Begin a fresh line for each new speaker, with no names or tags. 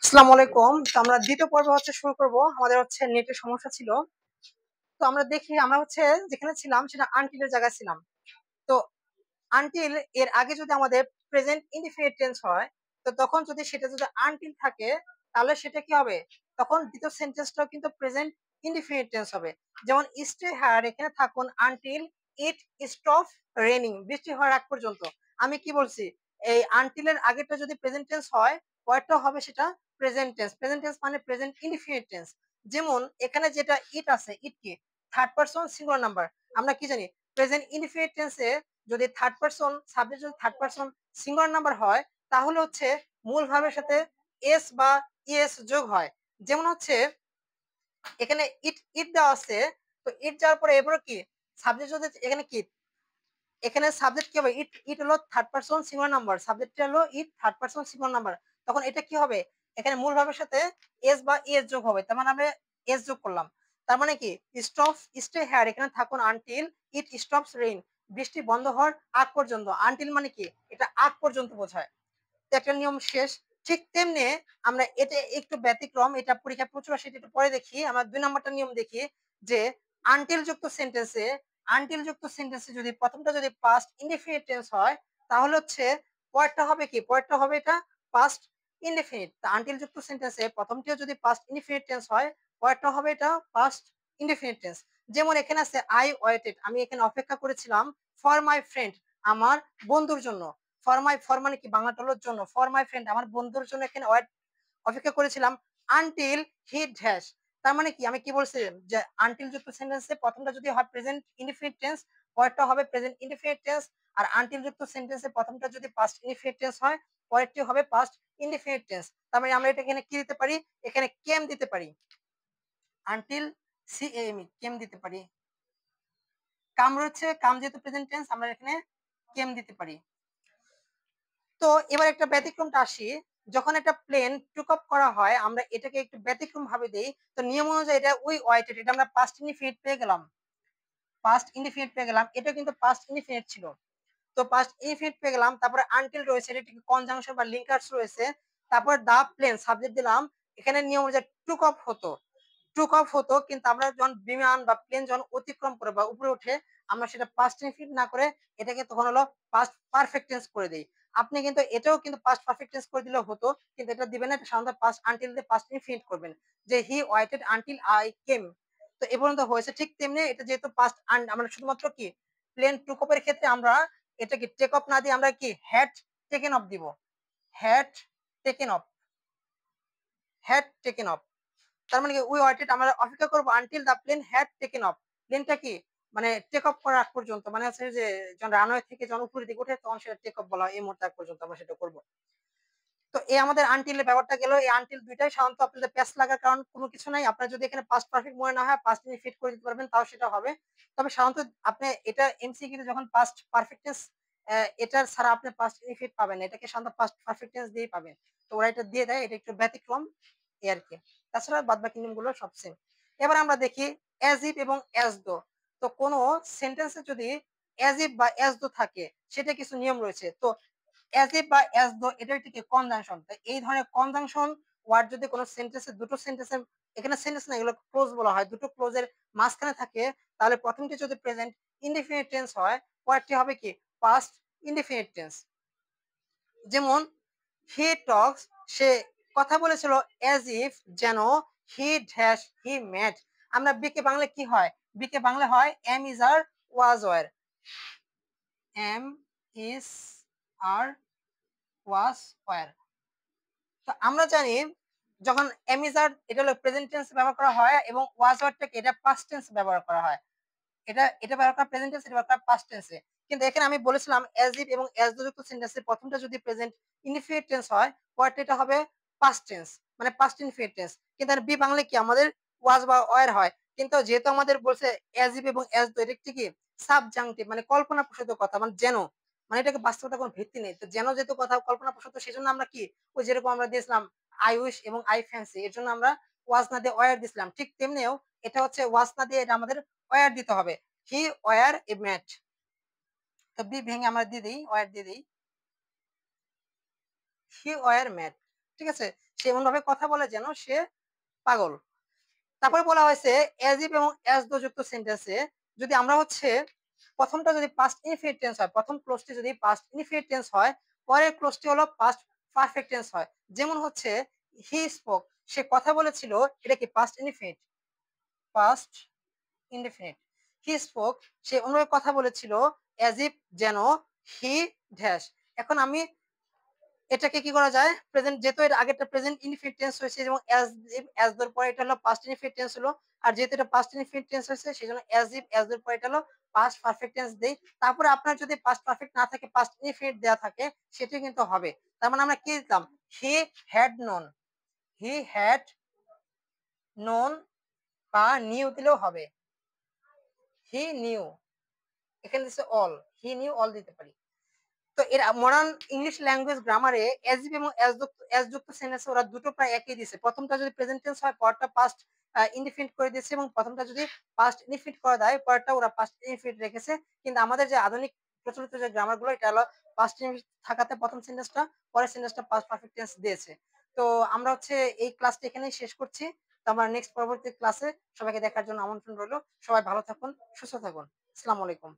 আসসালামু আলাইকুম। তো আমরা দ্বিতীয় পর্ব শুরু করব। আমাদের নেটের সমস্যা ছিল। তো আমরা দেখি আমরা যেখানে ছিলাম সেটা আনটিলের জায়গায় ছিলাম। তো আনটিল এর আগে যদি আমাদের প্রেজেন্ট ইনডিফিনিট টেন্স হয়, তো তখন সেটা যদি আনটিল থাকে, তাহলে সেটা কি হবে? তখন দ্বিতীয় সেন্টেন্সটাও কিন্তু প্রেজেন্ট ইনডিফিনিট টেন্স হবে। যেমন স্টে হিয়ার, এখানে থাকুন আনটিল ইট স্টপ রেনিং, বৃষ্টি হওয়ার আগ পর্যন্ত। আমি কি বলছি? এই আনটিলের আগেটা যদি প্রেজেন্ট টেন্স হয়, পরেরটা হবে সেটা প্রেজেন্ট টেন্স। প্রেজেন্ট টেন্স মানে প্রেজেন্ট ইনডিফিনিট টেন্স। যেমন এখানে যেটা ইট আছে, ইট কি থার্ড পারসন সিঙ্গুলার নাম্বার। আমরা কি জানি? প্রেজেন্ট ইনডিফিনিট টেন্সে যদি থার্ড পারসন সাবজেক্ট যদি থার্ড পারসন সিঙ্গুলার নাম্বার হয়, তাহলে মূল ভার্বের সাথে এস বা ইএস যোগ হয়। যেমন এখানে ইট ইট দেওয়া আছে, তো ইট যাওয়ার পরে এরপরে কি সাবজেক্ট যদি এখানে কি, এখানে সাবজেক্ট কি হবে? ইট ইট হলো থার্ড পারসন সিঙ্গুলার নাম্বার, সাবজেক্টটা হলো it third person singular number. তখন এটা কি হবে? এখানে মূল ভাবের সাথে এস বা ইএস যোগ হবে, তার মানে আমি এস যোগ করলাম। তার মানে কি স্টপ স্টে হিয়ার, এখানে থাকুন আনটিল ইট স্টপস রেইন, বৃষ্টি বন্ধ হওয়ার আগ পর্যন্ত। আনটিল মানে কি? এটা আগ পর্যন্ত বোঝায়। তো একটা নিয়ম শেষ। ঠিক তেমনি আমরা এটা একটু ব্যতিক্রম, এটা পরীক্ষা প্রচুর আসে, এটা একটু পরে দেখি। আমরা ২ নম্বরটা নিয়ম দেখি যে আনটিল যুক্ত সেন্টেন্সে যদি প্রথমটা যদি পাস্ট ইনডিফিনিট টেন্স হয়, তাহলে পরেরটা হবে কি? পরেরটা হবে এটা পাস্ট ইনডিফিনিট। তা আনটিল যুক্ত সেন্টেন্সে প্রথমটিও যদি পাস্ট ইনডিফিনিট টেন্স হয়, পরেরটা হবে এটা পাস্ট ইনডিফিনিট টেন্স। যেমন এখানে আছে আই ওয়েটেড, আমি এখানে অপেক্ষা করেছিলাম ফর মাই ফ্রেন্ড, আমার বন্ধুর জন্য। ফর মানে কি? বাংলাটা হলো জন্য। ফর মাই ফ্রেন্ড, আমার বন্ধুর জন্য এখানে অপেক্ষা করেছিলাম আনটিল হি ড্যাশ। তার মানে কি? আমি কি বলছিলাম যে আনটিল যুক্ত সেন্টেন্সে প্রথমটা যদি হয় প্রেজেন্ট ইনডিফিনিট টেন্স, পরেরটা হবে প্রেজেন্ট ইনডিফিনিট টেন্স। আর আনটিল যুক্ত সেন্টেন্সে প্রথমটা যদি পাস্ট ইনডিফিনিট টেন্স হয়, পরেরটি হবে পাস্ট ইনডিফিনিট টেন্স। তার মানে আমরা এটা এখানে কি দিতে পারি? এখানে কেম দিতে পারি। আনটিল সিএম কেম দিতে পারি। কাম রয়েছে, কাম যেহেতু প্রেজেন্ট টেন্স, আমরা এখানে কেম দিতে পারি। তো এবার একটা ব্যতিক্রমটা আসি। যখন একটা প্লেন টুক আপ করা হয়, আমরা এটাকে একটু ব্যতিক্রম ভাবে দেই। তো নিয়ম অনুযায়ী এটা উই ওয়েটেড, এটা আমরা পাস্ট ইনডিফিনিট পেয়ে গেলাম। এটা কিন্তু পাস্ট ইনডিফিনিট ছিল। তো পাস্ট ইনডিফিনিট পেয়ে গেলাম। তারপরে আনটিল রয়েছে, এটা কনজাংশন বা লিঙ্কার্স রয়েছে। তারপর দা প্লেন সাবজেক্ট দিলাম। এখানে নিয়ম অনুযায়ী টুক অফ হতো, কিন্তু আমরা যখন বিমান বা প্লেন যখন অতিক্রম করে বা উপরে ওঠে, আমরা সেটা পাস্ট ইনডিফিনিট না করে এটাকে তখন হলো পাস্ট পারফেক্ট টেন্স করে দেই। আপনি কিন্তু এটাও কিন্তু পাস্ট পারফেক্ট টেন্স করে দিলেও হতো, কিন্তু এটা দিবেন না, এটা সাধারণত পাস্ট আনটিল দিয়ে পাস্ট ইনডিফিনিট করবেন, যে হি ওয়েটেড আনটিল আই কেম। তো এ পর্যন্ত হয়েছে। ঠিক তেমনি এটা যেহেতু পাস্ট, আমরা শুধুমাত্র কি প্লেন টুক অফের ক্ষেত্রে আমরা এটাকে টেক অফ না দিয়ে আমরা কি হ্যাড টেকেন অফ দিব। Had taken off, had taken off. তার মানে কি উই ওয়েটেড, আমরা অপেক্ষা করব until the plane had taken off. প্লেনটা কি মানে টেক অফ করার আগ পর্যন্ত, মানে যে যখন রানওয়ে থেকে যখন উপরের দিকে ওঠে তখন সেটা টেক অফ বলা হয়। এই মুহূর্তে আগ পর্যন্ত আমরা সেটা করব। তো এই আমাদের আনটিলের ব্যাপারটা গেল। এই আনটিল দুইটাই সাধারণত আপনাদের প্যাচ লাগার কারণ কোনো কিছু নাই। আপনার যদি এখানে পাস্ট পারফেক্ট মনে না হয়, পাস্ট ফিট করে দিতে পারবেন, তাও সেটা হবে। তবে সাধারণত আপনি এটা এমসিকিউ তে যখন পাস্ট পারফেক্টনেস, এটা ছাড়া আপনি পাস্ট ফিট পাবেন না, এটাকে সাধারণত পাস্ট পারফেক্টনেস দিয়েই পাবেন। তো ওরা এটা দিয়ে দেয়, এটা একটু ব্যতিক্রম এই আর কি। তাছাড়া বাদ বাকি নিয়মগুলো সব সেম। এবার আমরা দেখি অ্যাজ ইফ এবং অ্যাজ দো। তো কোনো সেন্টেন্সে যদি অ্যাজ ইফ বা অ্যাজ দো থাকে, সেটা কিছু নিয়ম রয়েছে। তো অ্যাজ ইফ বা অ্যাজ দো এটা একটি কনজাংশন। এই ধরনের কনজাংশন ওয়ার্ড যদি কোনো সেন্টেন্সে, দুটো সেন্টেন্সের, এখানে সেন্টেন্স না, এগুলো ক্লোজ বলা হয়, দুটো ক্লোজের মাঝখানে থাকে, তাহলে প্রথমটি যদি প্রেজেন্ট ইনডিফিনিট টেন্স হয়, পরেরটি হবে কি পাস্ট ইনডিফিনিট টেন্স। যেমন হি টক্স, সে কথা বলেছিল, অ্যাজ ইফ যেন, হি ড্যাশ হি মেট। আমরা বিকে বাংলা কি হয়? বিকে বাংলা হয় am is are was were. Am is are was were. তো আমরা জানি যখন এম ইজ আর এটা হলো প্রেজেন্ট টেন্স ব্যবহার করা হয়, এবং ওয়াজ ওয়ারটাকে এটা পাস্ট টেন্স ব্যবহার করা হয়। এটা ব্যবহার করা প্রেজেন্ট টেন্স, এটা ব্যবহার করা পাস্ট টেন্সে। কিন্তু এখানে আমি বলেছিলাম অ্যাজ ইফ এবং অ্যাজ দো যুক্ত সেন্টেন্সের প্রথমটা যদি প্রেজেন্ট ইনডিফিনিট টেন্স হয়, পরেরটা এটা হবে পাস্ট টেন্স, মানে পাস্ট ইনডিফিনিট টেন্স। কিন্তু আর বি বাংলায় কি আমাদের ওয়াজ বা ওয়ার হয়। কিন্তু যেহেতু আমাদের বলছে অ্যাজ ইফ এবং অ্যাজ দো, এটা একটি কি সাবজাংটিভ, মানে কল্পনা প্রসূত কথা, মানে যেন, মানে এটাকে বাস্তবতার কোনো ভিত্তি নেই। তো যেন যেহেতু কথা কল্পনা প্রসূত, সেজন্য আমরা কি ওই যেরকম আমরা দিয়েছিলাম আই উইশ এবং আই ফ্যান্সি, এর জন্য আমরা ওয়াজ না দিয়ে ওয়ার দিছিলাম। ঠিক তেমনিও এটা ওয়াজ না দিয়ে এটা আমাদের ওয়ার দিতে হবে। He were a mat. তো বি ভেঙে আমরা দিয়ে দিই, ওয়ার দিয়ে দিই, হি ওয়ার ম্যাট। ঠিক আছে? সে এমনভাবে কথা বলে যেন সে পাগল। তারপরে বলা হয়েছে as if এবং as though যুক্ত সেন্টেন্সে যদি আমরা হচ্ছে প্রথমটা যদি past infinite tense হয়, প্রথম ক্লোজটি যদি past infinite tense হয়, পরের ক্লোজটি হলো past perfect tense হয়। যেমন হচ্ছে he spoke, সে কথা বলেছিল, এটা কি past infinite? past indefinite. He spoke, সে অন্যভাবে কথা বলেছিল as if যেন he dash। এখন আমি এটাকে কি করা যায়, প্রেজেন্ট যেহেতু এর আগেরটা প্রেজেন্ট ইনডিফিনিট টেন্স হয়েছে এবং অ্যাজ দর পরে এটা হলো পাস্ট ইনডিফিনিট টেন্স হলো, আর যেহেতু এটা পাস্ট ইনডিফিনিট টেন্স হয়েছে সেজন্য অ্যাজ দর পরে এটা হলো পাস্ট পারফেক্ট টেন্স দেই। তারপরে আপনার যদি পাস্ট পারফেক্ট না থাকে, পাস্ট ইনডিফিনিট দেয়া থাকে, সেটাই কিন্তু হবে। তার মানে আমরা কি দিতাম, he had known, he had known বা নিউ দিলেও হবে। হি নিউ, এখানে দিচ্ছে অল, হি নিউ অল দিতে পারি। তো এর মডার্ন ইংলিশ ল্যাঙ্গুয়েজ গ্রামারে এস ইফ এবং এস যুক্ত সেন্টেন্স ওরা দুটো প্রায় একই দিছে। প্রথমটা যদি প্রেজেন্ট টেন্স হয়, পরেরটা পাস্ট ইনডিফিনিট করে দিয়েছে, এবং প্রথমটা যদি পাস্ট ইনডিফিনিট করে দেয়, পরেরটা ওরা পাস্ট ইনডিফিনিট রেখেছে। কিন্তু আমাদের যে আধুনিক প্রচলিত যে গ্রামার গুলো, এটা হলো পাস্ট ইনডিফিনিট থাকাতে প্রথম সেন্টেন্সটা, পরের সেন্টেন্সটা পাস্ট পারফেক্ট টেন্স দিয়েছে। তো আমরা হচ্ছে এই ক্লাসটা এখানেই শেষ করছি। তো আমরা নেক্সট পরবর্তী ক্লাসে সবাইকে দেখার জন্য আমন্ত্রণ রইল। সবাই ভালো থাকুন, সুস্থ থাকুন। আসসালামু আলাইকুম।